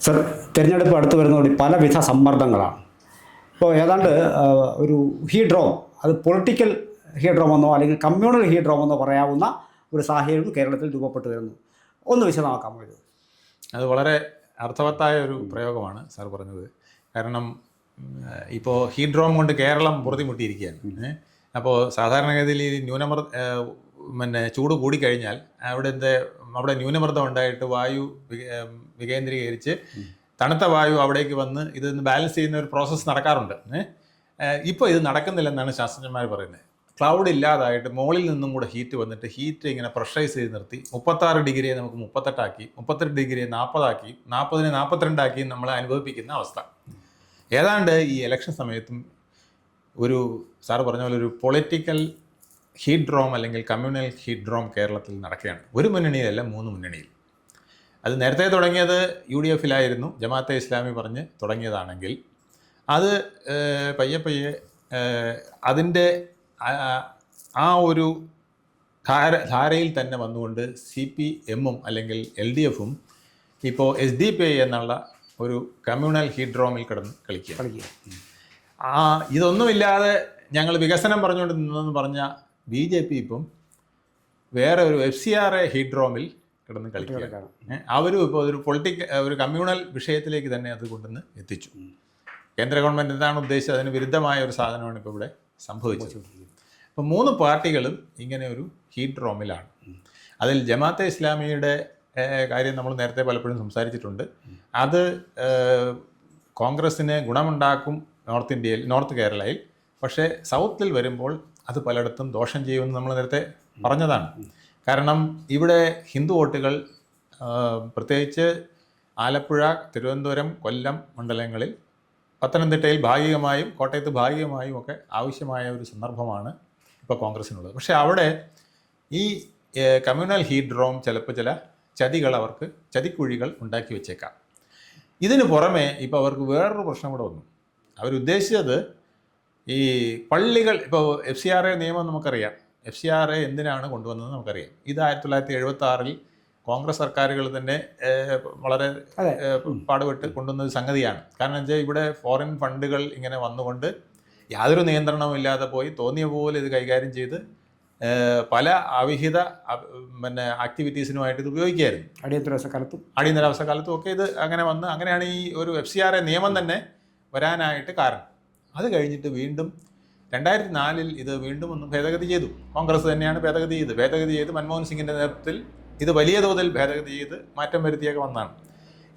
Sir, തിരഞ്ഞെടുപ്പ് അടുത്ത് വരുന്നതോടെ പലവിധ സമ്മർദ്ദങ്ങളാണ്. ഇപ്പോൾ ഏതാണ്ട് ഒരു ഹീഡ്രോം, അത് പൊളിറ്റിക്കൽ ഹീഡ്രോമെന്നോ അല്ലെങ്കിൽ കമ്മ്യൂണൽ ഹീഡ്രോമെന്നോ പറയാവുന്ന ഒരു സാഹചര്യം കേരളത്തിൽ രൂപപ്പെട്ടു വരുന്നു. ഒന്ന് വിശദമാക്കാമോ ഇത്? അത് വളരെ അർത്ഥവത്തായ ഒരു പ്രയോഗമാണ് സാർ പറഞ്ഞത്. കാരണം ഇപ്പോൾ ഹീഡ്രോം കൊണ്ട് കേരളം പൊറുതിമുട്ടിയിരിക്കുകയാണ്. അപ്പോൾ സാധാരണഗതിയിൽ ഈ ചൂട് കൂടിക്കഴിഞ്ഞാൽ അവിടെ ന്യൂനമർദ്ദം ഉണ്ടായിട്ട് വായു വികേന്ദ്രീകരിച്ച് തണുത്ത വായു അവിടേക്ക് വന്ന് ഇതൊന്ന് ബാലൻസ് ചെയ്യുന്ന ഒരു പ്രോസസ്സ് നടക്കാറുണ്ട്. ഇപ്പോൾ ഇത് നടക്കുന്നില്ലെന്നാണ് ശാസ്ത്രജ്ഞന്മാർ പറയുന്നത്. ക്ലൗഡ് ഇല്ലാതായിട്ട് മുകളിൽ നിന്നും കൂടെ ഹീറ്റ് വന്നിട്ട് ഹീറ്റ് ഇങ്ങനെ പ്രഷറൈസ് ചെയ്ത് നിർത്തി 36 ഡിഗ്രിയെ നമുക്ക് 38 ആക്കി, 38 ഡിഗ്രിയെ 40 ആക്കി, 40നെ 42 ആക്കി നമ്മൾ അനുഭവിപ്പിക്കുന്ന അവസ്ഥ. ഏതാണ്ട് ഈ ഇലക്ഷൻ സമയത്തും ഒരു സാറ് പറഞ്ഞ പോലെ ഒരു പൊളിറ്റിക്കൽ ഹീഡ്രോം അല്ലെങ്കിൽ കമ്മ്യൂണൽ ഹീഡ്രോം കേരളത്തിൽ നടക്കുകയാണ്. ഒരു മുന്നണിയിലല്ല, 3 മുന്നണിയിൽ. അത് നേരത്തെ തുടങ്ങിയത് UDF-ലായിരുന്നു, ജമാഅത്തെ ഇസ്ലാമി പറഞ്ഞ് തുടങ്ങിയതാണെങ്കിൽ അത് പയ്യെ അതിൻ്റെ ആ ഒരു ധാരയിൽ തന്നെ വന്നുകൊണ്ട് CPM-ഉം അല്ലെങ്കിൽ LDF-ഉം ഇപ്പോൾ SDPI എന്നുള്ള ഒരു കമ്മ്യൂണൽ ഹീഡ്രോമിൽ കിടന്ന് കളിക്കുക. ഇതൊന്നുമില്ലാതെ ഞങ്ങൾ വികസനം പറഞ്ഞുകൊണ്ട് നിന്നെന്ന് പറഞ്ഞ BJP ഇപ്പം വേറെ ഒരു FCRA ഹീഡ്രോമിൽ കിടന്ന് കളിക്കുക. അവരും ഇപ്പോൾ ഒരു കമ്മ്യൂണൽ വിഷയത്തിലേക്ക് തന്നെ അത് കൊണ്ടുവന്ന് എത്തിച്ചു. കേന്ദ്ര ഗവൺമെൻറ് എന്താണ് ഉദ്ദേശിച്ചത്, അതിന് വിരുദ്ധമായ ഒരു സാധനമാണ് ഇപ്പോൾ ഇവിടെ സംഭവിച്ചത്. അപ്പോൾ 3 പാർട്ടികളും ഇങ്ങനെ ഒരു ഹീഡ്രോമിലാണ്. അതിൽ ജമാഅത്തെ ഇസ്ലാമിയുടെ കാര്യം നമ്മൾ നേരത്തെ പലപ്പോഴും സംസാരിച്ചിട്ടുണ്ട്. അത് കോൺഗ്രസ്സിന് ഗുണമുണ്ടാക്കും നോർത്ത് കേരളയിൽ, പക്ഷേ സൗത്തിൽ വരുമ്പോൾ അത് പലയിടത്തും ദോഷം ചെയ്യുമെന്ന് നമ്മൾ നേരത്തെ പറഞ്ഞതാണ്. കാരണം ഇവിടെ ഹിന്ദു വോട്ടുകൾ പ്രത്യേകിച്ച് ആലപ്പുഴ, തിരുവനന്തപുരം, കൊല്ലം മണ്ഡലങ്ങളിൽ, പത്തനംതിട്ടയിൽ ഭാഗികമായും കോട്ടയത്ത് ഭാഗികമായും ഒക്കെ ആവശ്യമായ ഒരു സന്ദർഭമാണ് ഇപ്പോൾ കോൺഗ്രസ്സിനുള്ളത്. പക്ഷേ അവിടെ ഈ കമ്മ്യൂണൽ ഹീഡ്രോം ചിലപ്പോൾ ചില ചതിക്കുഴികൾ ഉണ്ടാക്കി വെച്ചേക്കാം. ഇതിന് പുറമെ ഇപ്പോൾ അവർക്ക് വേറൊരു പ്രശ്നം കൂടെ വന്നു. അവരുദ്ദേശിച്ചത് ഈ പള്ളികൾ, ഇപ്പോൾ FCRA നിയമം നമുക്കറിയാം. FCRA എന്തിനാണ് കൊണ്ടുവന്നത് നമുക്കറിയാം. ഇത് 1976-ൽ കോൺഗ്രസ് സർക്കാരുകൾ തന്നെ വളരെ പാടുപെട്ട് കൊണ്ടുവന്ന സംഗതിയാണ്. കാരണം വെച്ചാൽ ഇവിടെ ഫോറിൻ ഫണ്ടുകൾ ഇങ്ങനെ വന്നുകൊണ്ട് യാതൊരു നിയന്ത്രണവും ഇല്ലാതെ പോയി തോന്നിയ പോലെ ഇത് കൈകാര്യം ചെയ്ത് പല അവിഹിത ആക്ടിവിറ്റീസിനുമായിട്ട് ഇത് ഉപയോഗിക്കുകയായിരുന്നു. അടിയന്തരാവസ്ഥ കാലത്തും ഒക്കെ ഇത് അങ്ങനെയാണ് ഈ ഒരു FCRA നിയമം തന്നെ വരാനായിട്ട് കാരണം. അത് കഴിഞ്ഞിട്ട് വീണ്ടും 2004-ൽ ഇത് വീണ്ടും ഒന്ന് ഭേദഗതി ചെയ്തു. കോൺഗ്രസ് തന്നെയാണ് ഭേദഗതി ചെയ്ത് മൻമോഹൻ സിംഗിൻ്റെ നേതൃത്വത്തിൽ ഇത് വലിയ തോതിൽ ഭേദഗതി ചെയ്ത് മാറ്റം വരുത്തിയൊക്കെ വന്നതാണ്.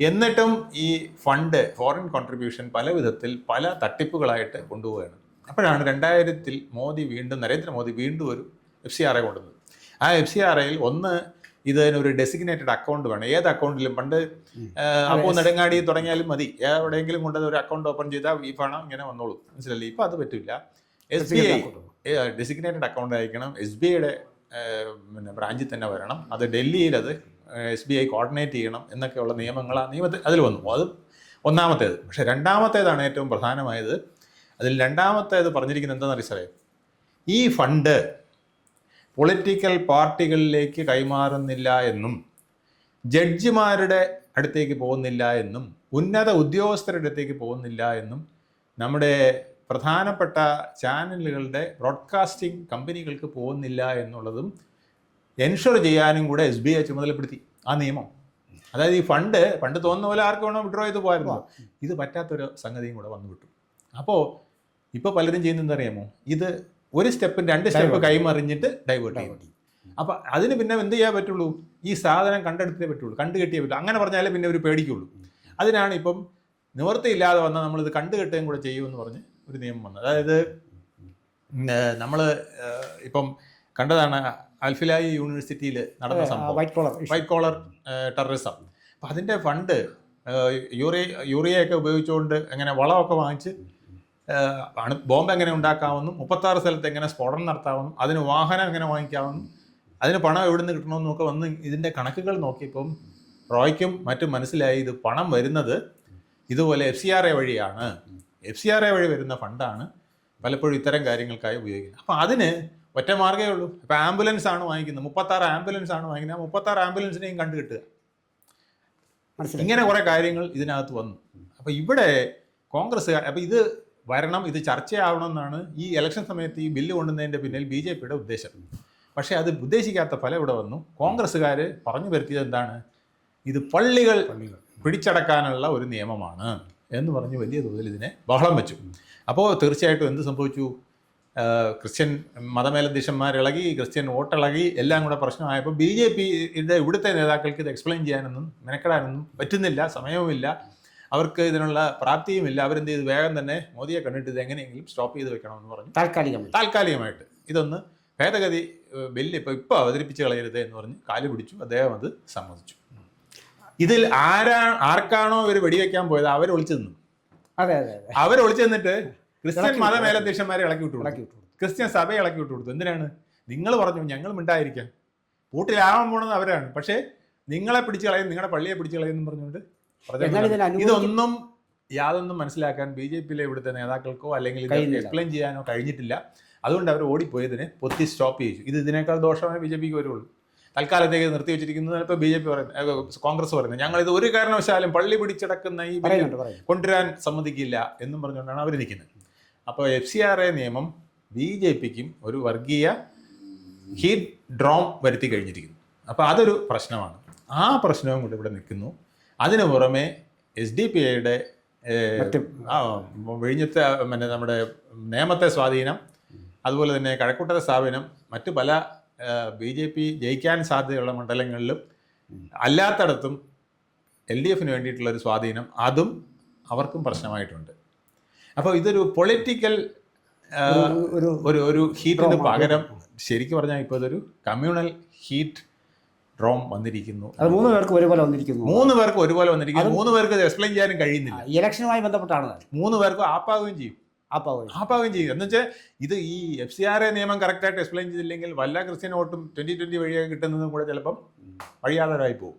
എന്നിട്ടും ഈ ഫണ്ട്, ഫോറിൻ കോൺട്രിബ്യൂഷൻ പല വിധത്തിൽ പല തട്ടിപ്പുകളായിട്ട് കൊണ്ടുപോവുകയാണ്. അപ്പോഴാണ് 2000-ൽ നരേന്ദ്രമോദി വീണ്ടും ഒരു FCRA കൊണ്ടുവന്നത്. ആ FCRAയിൽ ഒന്ന് ഇതിനൊരു ഡെസിഗ്നേറ്റഡ് അക്കൗണ്ട് വേണം. ഏത് അക്കൗണ്ടിലും പണ്ട് അപ്പോൾ നെടുങ്ങാടി തുടങ്ങിയാലും മതി, എവിടെയെങ്കിലും കൊണ്ടത് ഒരു അക്കൗണ്ട് ഓപ്പൺ ചെയ്താൽ ഈ പണം ഇങ്ങനെ വന്നോളൂ, മനസ്സിലല്ലേ? ഇപ്പോൾ അത് പറ്റില്ല. SBI ഡെസിഗ്നേറ്റഡ് അക്കൗണ്ട് അയക്കണം, SBIയുടെ ബ്രാഞ്ചിൽ തന്നെ വരണം, അത് ഡൽഹിയിൽ അത് SBI കോർഡിനേറ്റ് ചെയ്യണം എന്നൊക്കെയുള്ള നിയമത്തിൽ അതിൽ വന്നു. അത് ഒന്നാമത്തേത്. പക്ഷേ രണ്ടാമത്തേതാണ് ഏറ്റവും പ്രധാനമായത്. അതിൽ രണ്ടാമത്തേത് പറഞ്ഞിരിക്കുന്നത് എന്താണെന്ന് അറിയാം, ഈ ഫണ്ട് പൊളിറ്റിക്കൽ പാർട്ടികളിലേക്ക് കൈമാറുന്നില്ല എന്നും ജഡ്ജിമാരുടെ അടുത്തേക്ക് പോകുന്നില്ല എന്നും ഉന്നത ഉദ്യോഗസ്ഥരുടെ അടുത്തേക്ക് പോകുന്നില്ല എന്നും നമ്മുടെ പ്രധാനപ്പെട്ട ചാനലുകളുടെ ബ്രോഡ്കാസ്റ്റിംഗ് കമ്പനികൾക്ക് പോകുന്നില്ല എന്നുള്ളതും എൻഷുർ ചെയ്യാനും കൂടെ SBI ചുമതലപ്പെടുത്തി ആ നിയമം. അതായത് ഈ പണ്ട് തോന്നുന്ന പോലെ ആർക്ക് വേണോ വിഡ്രോ ചെയ്ത് പോകാറുണ്ടോ, ഇത് പറ്റാത്തൊരു സംഗതിയും കൂടെ വന്നു വിട്ടു. അപ്പോൾ ഇപ്പോൾ പലരും ചെയ്യുന്നത് എന്താ അറിയാമോ, ഇത് ഒരു സ്റ്റെപ്പ് 2 സ്റ്റെപ്പ് കൈമറിഞ്ഞിട്ട് ഡൈവേർട്ട് ചെയ്യും. അപ്പം അതിന് പിന്നെ എന്ത് ചെയ്യാൻ പറ്റുള്ളൂ, ഈ സാധനം കണ്ടെടുത്തേ പറ്റുള്ളൂ, കണ്ടുകെട്ടിയേ പറ്റുള്ളൂ. അങ്ങനെ പറഞ്ഞാലേ പിന്നെ ഒരു പേടിക്കുള്ളൂ. അതിനാണ് ഇപ്പം നിവൃത്തിയില്ലാതെ വന്നാൽ നമ്മളിത് കണ്ടുകെട്ടുകയും കൂടെ ചെയ്യുമെന്ന് പറഞ്ഞ് ഒരു നിയമം വന്നത്. അതായത് നമ്മൾ ഇപ്പം കണ്ടതാണ് അൽഫിലായി യൂണിവേഴ്സിറ്റിയിൽ നടന്ന സംഭവം, വൈറ്റ് കോളർ ടെററിസം. അപ്പം അതിൻ്റെ ഫണ്ട് യൂറിയയൊക്കെ ഉപയോഗിച്ചുകൊണ്ട് എങ്ങനെ വളമൊക്കെ വാങ്ങിച്ച് ബോംബ് എങ്ങനെ ഉണ്ടാക്കാമെന്നും 36 സ്ഥലത്ത് എങ്ങനെ സ്ഫോടനം നടത്താമെന്നും അതിന് വാഹനം എങ്ങനെ വാങ്ങിക്കാമെന്നും അതിന് പണം എവിടെ നിന്ന് കിട്ടണമെന്നും ഒക്കെ വന്ന് ഇതിൻ്റെ കണക്കുകൾ നോക്കിയപ്പം റോയ്ക്കും മറ്റും മനസ്സിലായി ഇത് പണം വരുന്നത് ഇതുപോലെ FCRA വഴിയാണ്. FCRA വഴി വരുന്ന ഫണ്ടാണ് പലപ്പോഴും ഇത്തരം കാര്യങ്ങൾക്കായി ഉപയോഗിക്കുന്നത്. അപ്പോൾ അതിന് ഒറ്റ മാർഗ്ഗമേ ഉള്ളൂ. ഇപ്പോൾ ആംബുലൻസ് ആണ് വാങ്ങിക്കുന്നത്, 36 ആംബുലൻസ് ആണ് വാങ്ങിക്കുന്നത്. ആ 36 ആംബുലൻസിനെയും കണ്ടു കിട്ടുക. മനസ്സിലായി. ഇങ്ങനെ കുറേ കാര്യങ്ങൾ ഇതിനകത്ത് വന്നു. അപ്പോൾ ഇവിടെ കോൺഗ്രസ്സുകാർ, അപ്പോൾ ഇത് വരണം, ഇത് ചർച്ചയാവണമെന്നാണ് ഈ ഇലക്ഷൻ സമയത്ത് ഈ ബില്ല് കൊണ്ടുവന്നതിൻ്റെ പിന്നിൽ BJPയുടെ ഉദ്ദേശം. പക്ഷേ അത് ഉദ്ദേശിക്കാത്ത ഫലം ഇവിടെ വന്നു. കോൺഗ്രസ്സുകാർ പറഞ്ഞു വരുത്തിയത് എന്താണ്, ഇത് പള്ളികൾ പിടിച്ചടക്കാനുള്ള ഒരു നിയമമാണ് എന്ന് പറഞ്ഞ് വലിയ തോതിൽ ഇതിനെ ബഹളം വെച്ചു. അപ്പോൾ തീർച്ചയായിട്ടും എന്ത് സംഭവിച്ചു, ക്രിസ്ത്യൻ മതമേലധ്യക്ഷന്മാരിളകി, ക്രിസ്ത്യൻ വോട്ടിളകി, എല്ലാം കൂടെ പ്രശ്നമായപ്പോൾ BJPയുടെ ഇവിടുത്തെ നേതാക്കൾക്ക് ഇത് എക്സ്പ്ലെയിൻ ചെയ്യാനൊന്നും മെനക്കെടാനൊന്നും പറ്റുന്നില്ല, സമയവുമില്ല, അവർക്ക് ഇതിനുള്ള പ്രാപ്തിയുമില്ല. അവരെന്ത് ചെയ്ത് വേഗം തന്നെ മോദിയെ കണ്ടിട്ട് ഇത് എങ്ങനെയെങ്കിലും സ്റ്റോപ്പ് ചെയ്ത് വെക്കണമെന്ന് പറഞ്ഞു താൽക്കാലികമായിട്ട് ഇതൊന്ന് ഭേദഗതി ബില്ല് ഇപ്പോൾ അവതരിപ്പിച്ച് കളയരുത് എന്ന് പറഞ്ഞ് കാല് പിടിച്ചു. അദ്ദേഹം അത് സമ്മതിച്ചു. ഇതിൽ ആർക്കാണോ ഇവർ വെടിവെക്കാൻ പോയത് അവർ ഒളിച്ചു നിന്നു. അവർ ഒളിച്ചു നിന്നിട്ട് ക്രിസ്ത്യൻ മതമേലധ്യക്ഷന്മാരെ ഇളക്കി വിട്ടു, ക്രിസ്ത്യൻ സഭയെ ഇളക്കി വിട്ടു കൊടുത്തു. എന്തിനാണ്? നിങ്ങൾ പറഞ്ഞു ഞങ്ങൾ മിണ്ടായിരിക്കാം, പൂട്ടിലാവാൻ പോണെന്ന് അവരാണ്, പക്ഷേ നിങ്ങളെ പിടിച്ചു കളയും, നിങ്ങളുടെ പള്ളിയെ പിടിച്ചു കളയും പറഞ്ഞുകൊണ്ട് ഇതൊന്നും യാതൊന്നും മനസ്സിലാക്കാൻ BJPയിലെ ഇവിടുത്തെ നേതാക്കൾക്കോ അല്ലെങ്കിൽ എക്സ്പ്ലെയിൻ ചെയ്യാനോ കഴിഞ്ഞിട്ടില്ല. അതുകൊണ്ട് അവർ ഓടിപ്പോയതിനെ പൊത്തി സ്റ്റോപ്പ് ചെയ്തു. ഇത് ഇതിനേക്കാൾ ദോഷമായി BJPക്ക് വരുള്ളൂ. തൽക്കാലത്തേക്ക് നിർത്തി വെച്ചിരിക്കുന്നത് ഇപ്പോൾ BJP പറയുന്നത്, കോൺഗ്രസ് പറയുന്നത് ഞങ്ങൾ ഇത് ഒരു കാരണവശാലും പള്ളി പിടിച്ചടക്കുന്ന ഈ കൊണ്ടുവരാൻ സമ്മതിക്കില്ല എന്നും പറഞ്ഞുകൊണ്ടാണ് അവർ നിൽക്കുന്നത്. അപ്പോൾ FCRA നിയമം BJPക്കും ഒരു വർഗീയ ഹീറ്റ് ഡ്രോം വരുത്തി കഴിഞ്ഞിരിക്കുന്നു. അപ്പോൾ അതൊരു പ്രശ്നമാണ്. ആ പ്രശ്നവും കൂടെ ഇവിടെ നിൽക്കുന്നു. അതിനു പുറമെ SDPIയുടെ വിഴിഞ്ഞത്തെ നമ്മുടെ നേമത്തെ സ്വാധീനം, അതുപോലെ തന്നെ കഴക്കൂട്ടത്തെ സ്ഥാപനം, മറ്റു പല BJP ജയിക്കാൻ സാധ്യതയുള്ള മണ്ഡലങ്ങളിലും അല്ലാത്തടത്തും LDFന് വേണ്ടിയിട്ടുള്ളൊരു സ്വാധീനം, അതും അവർക്കും പ്രശ്നമായിട്ടുണ്ട്. അപ്പോൾ ഇതൊരു പൊളിറ്റിക്കൽ ഒരു ഹീറ്റിന് പകരം ശരിക്കും പറഞ്ഞാൽ ഇപ്പോൾ ഇതൊരു കമ്മ്യൂണൽ ഹീറ്റ് ഡ്രോം വന്നിരിക്കുന്നു. അത് 3 പേർക്ക് ഒരുപോലെ വന്നിരിക്കുന്നു. 3 പേർക്ക് ഒരുപോലെ വന്നിരിക്കുന്നു. 3 പേർക്ക് എക്സ്പ്ലെയിൻ ചെയ്യാനും കഴിയുന്നില്ല. ഇലക്ഷനുമായി ബന്ധപ്പെട്ടാണ് 3 പേർക്കും ആപ്പാവുകയും ചെയ്യും. എന്ന് വെച്ചാൽ ഇത് ഈ FCRA നിയമം കറക്റ്റായിട്ട് എക്സ്പ്ലെയിൻ ചെയ്തില്ലെങ്കിൽ വല്ല ക്രിസ്ത്യൻ വോട്ടും 2020 വഴിയൊക്കെ കിട്ടുന്നതും കൂടെ ചിലപ്പം വഴിയാതരായി പോകും.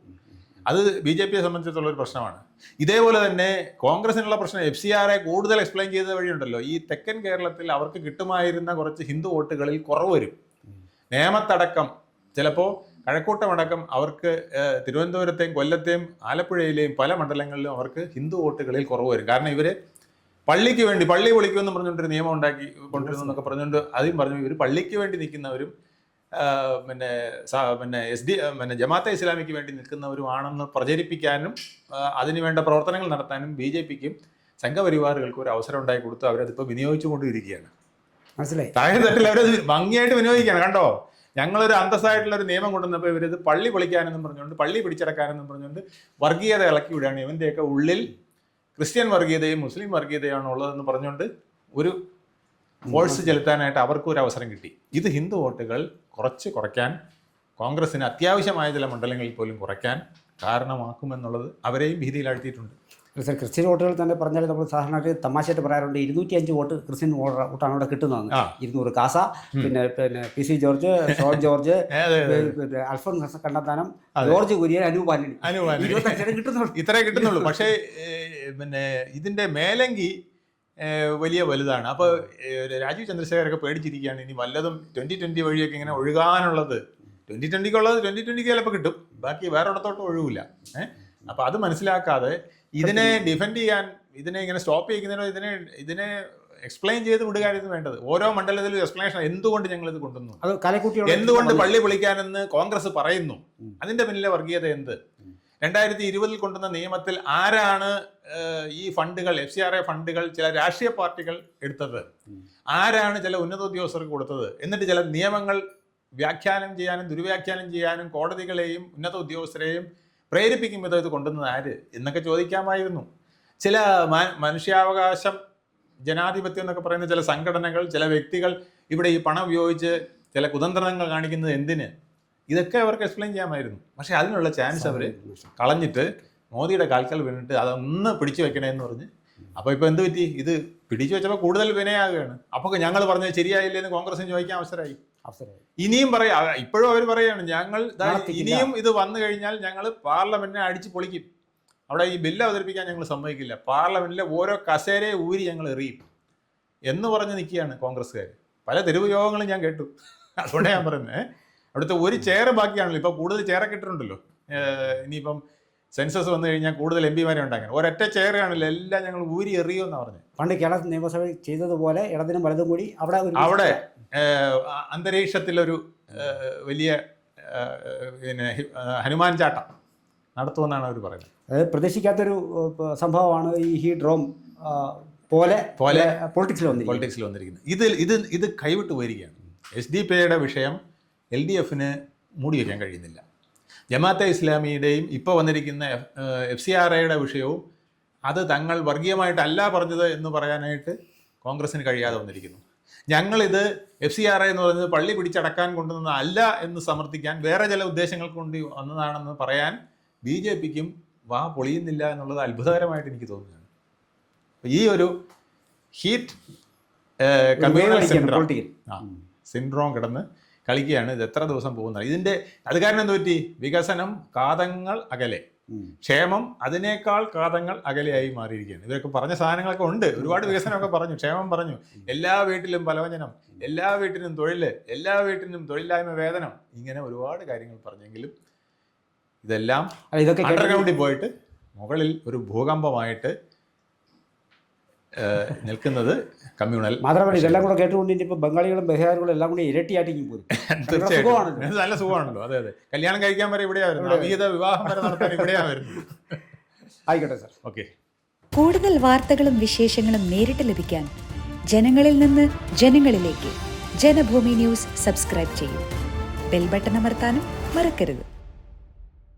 അത് BJPയെ സംബന്ധിച്ചിടത്തോളം ഒരു പ്രശ്നമാണ്. ഇതേപോലെ തന്നെ കോൺഗ്രസിനുള്ള പ്രശ്നം FCRA കൂടുതൽ എക്സ്പ്ലെയിൻ ചെയ്ത വഴിയുണ്ടല്ലോ, ഈ തെക്കൻ കേരളത്തിൽ അവർക്ക് കിട്ടുമായിരുന്ന കുറച്ച് ഹിന്ദു വോട്ടുകളിൽ കുറവ് വരും. നേമത്തടക്കം, ചിലപ്പോൾ കഴക്കൂട്ടമടക്കം അവർക്ക് തിരുവനന്തപുരത്തെയും കൊല്ലത്തെയും ആലപ്പുഴയിലെയും പല മണ്ഡലങ്ങളിലും അവർക്ക് ഹിന്ദു വോട്ടുകളിൽ കുറവ് വരും. കാരണം ഇവർ പള്ളിക്ക് വേണ്ടി പള്ളി പൊളിക്കുമെന്ന് പറഞ്ഞുകൊണ്ടൊരു നിയമം ഉണ്ടാക്കി കൊണ്ടിരുന്നു എന്നൊക്കെ പറഞ്ഞുകൊണ്ട് ആദ്യം പറഞ്ഞു ഇവർ പള്ളിക്ക് വേണ്ടി നിൽക്കുന്നവരും പിന്നെ ജമാഅത്തെ ഇസ്ലാമിക്ക് വേണ്ടി നിൽക്കുന്നവരുമാണെന്ന് പ്രചരിപ്പിക്കാനും അതിന് വേണ്ട പ്രവർത്തനങ്ങൾ നടത്താനും BJPക്കും സംഘപരിവാറുകൾക്കും ഒരു അവസരം ഉണ്ടാക്കി കൊടുത്തു. അവരതിപ്പോൾ വിനിയോഗിച്ചുകൊണ്ടിരിക്കുകയാണ്. മനസ്സിലായി. താഴെ തട്ടിൽ അവരത് ഭംഗിയായിട്ട് വിനിയോഗിക്കുകയാണ്. കണ്ടോ, ഞങ്ങളൊരു അന്തസ്സായിട്ടുള്ള ഒരു നിയമം കൊണ്ടുവന്നപ്പോൾ ഇവരത് പള്ളി പൊളിക്കാനെന്നും പറഞ്ഞുകൊണ്ട് പള്ളി പിടിച്ചടക്കാനെന്നും പറഞ്ഞുകൊണ്ട് വർഗീയത ഇളക്കി വിടുകയാണ്. ഇവൻ്റെയൊക്കെ ഉള്ളിൽ ക്രിസ്ത്യൻ വർഗീയതയും മുസ്ലിം വർഗീയതയാണ് ഉള്ളതെന്ന് പറഞ്ഞുകൊണ്ട് ഒരു ഫോഴ്സ് ചെലുത്താനായിട്ട് അവർക്കും ഒരു അവസരം കിട്ടി. ഇത് ഹിന്ദു വോട്ടുകൾ കുറയ്ക്കാൻ, കോൺഗ്രസിന് അത്യാവശ്യമായ ചില മണ്ഡലങ്ങളിൽ പോലും കുറയ്ക്കാൻ കാരണമാക്കുമെന്നുള്ളത് അവരെയും ഭീതിയിലാഴ്ത്തിയിട്ടുണ്ട്. ക്രിസ്ത്യൻ വോട്ടുകൾ തന്നെ പറഞ്ഞാൽ നമ്മൾ സാധാരണ തമാശയായിട്ട് പറയാറുണ്ട് 205 വോട്ട് ക്രിസ്ത്യൻ വോട്ടാണ് അവിടെ കിട്ടുന്നതെന്ന്. 200 കാസ, പിന്നെ PC ജോർജ്, ഷോൺ ജോർജ്, അൽഫോൺസ് കണ്ണന്താനം, ജോർജ് കുര്യൻ, അനൂപ് ആന്റണി, ഇത്രേ കിട്ടുന്നുള്ളൂ. പക്ഷേ പിന്നെ ഇതിന്റെ മേലങ്കി വലിയ വലുതാണ്. അപ്പോൾ രാജീവ് ചന്ദ്രശേഖരൊക്കെ പേടിച്ചിരിക്കുകയാണ്, ഇനി വല്ലതും 2020 വഴിയൊക്കെ ഇങ്ങനെ ഒഴുകാനുള്ളത്. 2020ക്കുള്ളത് 2020 ചിലപ്പോൾ കിട്ടും, ബാക്കി വേറെ ഇടത്തോട്ട് ഒഴുകില്ല. അപ്പോൾ അത് മനസ്സിലാക്കാതെ ഇതിനെ ഡിഫെൻഡ് ചെയ്യാൻ, ഇതിനെ ഇങ്ങനെ സ്റ്റോപ്പ് ചെയ്യുന്നതിനോ ഇതിനെ എക്സ്പ്ലെയിൻ ചെയ്ത് വിടുകയായിരുന്നു വേണ്ടത്. ഓരോ മണ്ഡലത്തിലും എക്സ്പ്ലനേഷൻ, എന്തുകൊണ്ട് ഞങ്ങൾ ഇത് കൊണ്ടുവന്നു, എന്തുകൊണ്ട് പള്ളി പൊളിക്കാനെന്ന് കോൺഗ്രസ് പറയുന്നു, അതിന്റെ പിന്നിലെ വർഗീയത എന്ത്? 2020 കൊണ്ടുവന്ന നിയമത്തിൽ ആരാണ് ഈ ഫണ്ടുകൾ, FCRA ഫണ്ടുകൾ ചില രാഷ്ട്രീയ പാർട്ടികൾ എടുത്തത്, ആരാണ് ചില ഉന്നത ഉദ്യോഗസ്ഥർക്ക് കൊടുത്തത്, എന്നിട്ട് ചില നിയമങ്ങൾ വ്യാഖ്യാനം ചെയ്യാനും ദുർവ്യാഖ്യാനം ചെയ്യാനും കോടതികളെയും ഉന്നത ഉദ്യോഗസ്ഥരെയും പ്രേരിപ്പിക്കും വിധം ഇത് കൊണ്ടുവന്നത് ആര് എന്നൊക്കെ ചോദിക്കാമായിരുന്നു. ചില മനുഷ്യാവകാശം, ജനാധിപത്യം എന്നൊക്കെ പറയുന്ന ചില സംഘടനകൾ, ചില വ്യക്തികൾ ഇവിടെ ഈ പണം ഉപയോഗിച്ച് ചില കുതന്ത്രങ്ങൾ കാണിക്കുന്നത് എന്തിന്, ഇതൊക്കെ അവർക്ക് എക്സ്പ്ലെയിൻ ചെയ്യാമായിരുന്നു. പക്ഷേ അതിനുള്ള ചാൻസ് അവർ കളഞ്ഞിട്ട് മോദിയുടെ കാൽക്കൽ വീണിട്ട് അതൊന്ന് പിടിച്ചു വെക്കണേന്ന് പറഞ്ഞ്. അപ്പോൾ ഇപ്പോൾ എന്ത് പറ്റി, ഇത് പിടിച്ചു വെച്ചപ്പോൾ കൂടുതൽ വിനയാകുകയാണ്. അപ്പോൾ ഞങ്ങൾ പറഞ്ഞത് ശരിയായില്ലെന്ന് കോൺഗ്രസിന് ചോദിക്കാൻ അവസരമായി. ഇനിയും പറയാ, ഇപ്പോഴും അവർ പറയാണ് ഞങ്ങൾ ഇനിയും ഇത് വന്നു കഴിഞ്ഞാൽ ഞങ്ങൾ പാർലമെന്റിനെ അടിച്ച് പൊളിക്കും, അവിടെ ഈ ബില്ല് അവതരിപ്പിക്കാൻ ഞങ്ങൾ സമ്മതിക്കില്ല, പാർലമെന്റിലെ ഓരോ കസേരയെ ഊരി ഞങ്ങൾ എറിയും എന്ന് പറഞ്ഞ് നിൽക്കുകയാണ് കോൺഗ്രസ്സുകാർ. പല തെരുവ് യോഗങ്ങളും ഞാൻ കേട്ടു. അതുകൊണ്ടാണ് ഞാൻ പറയുന്നത്, അവിടുത്തെ ഒരു ചെയർ ബാക്കിയാണല്ലോ. ഇപ്പോൾ കൂടുതൽ ചെയറൊക്കെ ഇട്ടിട്ടുണ്ടല്ലോ. ഇനിയിപ്പം സെൻസസ് വന്നു കഴിഞ്ഞാൽ കൂടുതൽ എം പിമാരെ ഉണ്ടാക്കാൻ. ഒരൊറ്റ ചെയർ കാണില്ല, എല്ലാം ഞങ്ങൾ ഊരി എറിയുമെന്നാണ് പറഞ്ഞത്. പണ്ട് കേരള നിയമസഭ ചെയ്തതുപോലെ ഇടതിനും വലതും കൂടി അവിടെ അന്തരീക്ഷത്തിലൊരു വലിയ പിന്നെ ഹനുമാൻ ചാട്ടം നടത്തുമെന്നാണ് അവർ പറയുന്നത്. അതായത് പ്രതീക്ഷിക്കാത്തൊരു സംഭവമാണ് ഈ ഹീഡ്രോം പോലെ പൊളിറ്റിക്സിൽ വന്നിരിക്കുന്നത്. ഇത് കൈവിട്ട് പോയിരിക്കുകയാണ്. SDP വിഷയം LDFന് മൂടി വയ്ക്കാൻ കഴിയുന്നില്ല. ജമാഅത്തെ ഇസ്ലാമിയുടെയും ഇപ്പോൾ വന്നിരിക്കുന്ന FCRAയുടെ വിഷയവും അത് തങ്ങൾ വർഗീയമായിട്ടല്ല പറഞ്ഞത് എന്ന് പറയാനായിട്ട് കോൺഗ്രസ്സിന് കഴിയാതെ വന്നിരിക്കുന്നു. ഞങ്ങളിത് FCRA എന്ന് പറയുന്നത് പള്ളി പിടിച്ചടക്കാൻ കൊണ്ടുവന്ന അല്ല എന്ന് സമർത്ഥിക്കാൻ വേറെ ചില ഉദ്ദേശങ്ങൾ കൊണ്ട് വന്നതാണെന്ന് പറയാൻ BJPക്കും വാ പൊളിയുന്നില്ല എന്നുള്ളത് അത്ഭുതകരമായിട്ട് എനിക്ക് തോന്നുകയാണ്. ഈ ഒരു ഹീറ്റ് കമ്മ്യൂണൽ സിൻഡ്രോം കിടന്ന് കളിക്കുകയാണ്. ഇത് എത്ര ദിവസം പോകുന്നത്? അത് കാരണം എന്ത് പറ്റി? വികസനം കാതങ്ങൾ അകലെ, ക്ഷേമം അതിനേക്കാൾ കാതങ്ങൾ അകലെയായി മാറിയിരിക്കുകയാണ്. ഇവരൊക്കെ പറഞ്ഞ സാധനങ്ങളൊക്കെ ഉണ്ട്, ഒരുപാട് വികസനമൊക്കെ പറഞ്ഞു, ക്ഷേമം പറഞ്ഞു, എല്ലാ വീട്ടിലും പലവചനം, എല്ലാ വീട്ടിലും തൊഴിൽ, എല്ലാ വീട്ടിലും തൊഴിലില്ലായ്മ വേതനം, ഇങ്ങനെ ഒരുപാട് കാര്യങ്ങൾ പറഞ്ഞെങ്കിലും ഇതെല്ലാം അണ്ടർഗ്രൗണ്ടിൽ പോയിട്ട് മുകളിൽ ഒരു ഭൂകമ്പമായിട്ട് നിൽക്കുന്നത് കമ്മ്യൂണൽ. മാത്രമല്ല ഇതെല്ലാം കൂടെ കേട്ടുകൊണ്ട് ഇപ്പോൾ ബംഗാളികളും ബംഗാളികളും എല്ലാം കൂടി ഇരട്ടിയായിട്ട് പോയി. തീർച്ചയായിട്ടും നല്ല സുഖമാണല്ലോ. അതെ, കല്യാണം കഴിക്കാൻ വരെ ഇവിടെയാ വരുന്നത്, അവിഹിത വിവാഹം വരെ നടത്താൻ ഇവിടെയാ വരുന്നത്. ആയിക്കോട്ടെ സാർ, ഓക്കെ. കൂടുതൽ വാർത്തകളും വിശേഷങ്ങളും നേരിട്ട് ലഭിക്കാൻ ജനങ്ങളിൽ നിന്ന് ജനങ്ങളിലേക്ക് ജനഭൂമി ന്യൂസ് സബ്സ്ക്രൈബ് ചെയ്യൂ. ബെൽ ബട്ടൺ അമർത്താനും മറക്കരുത്.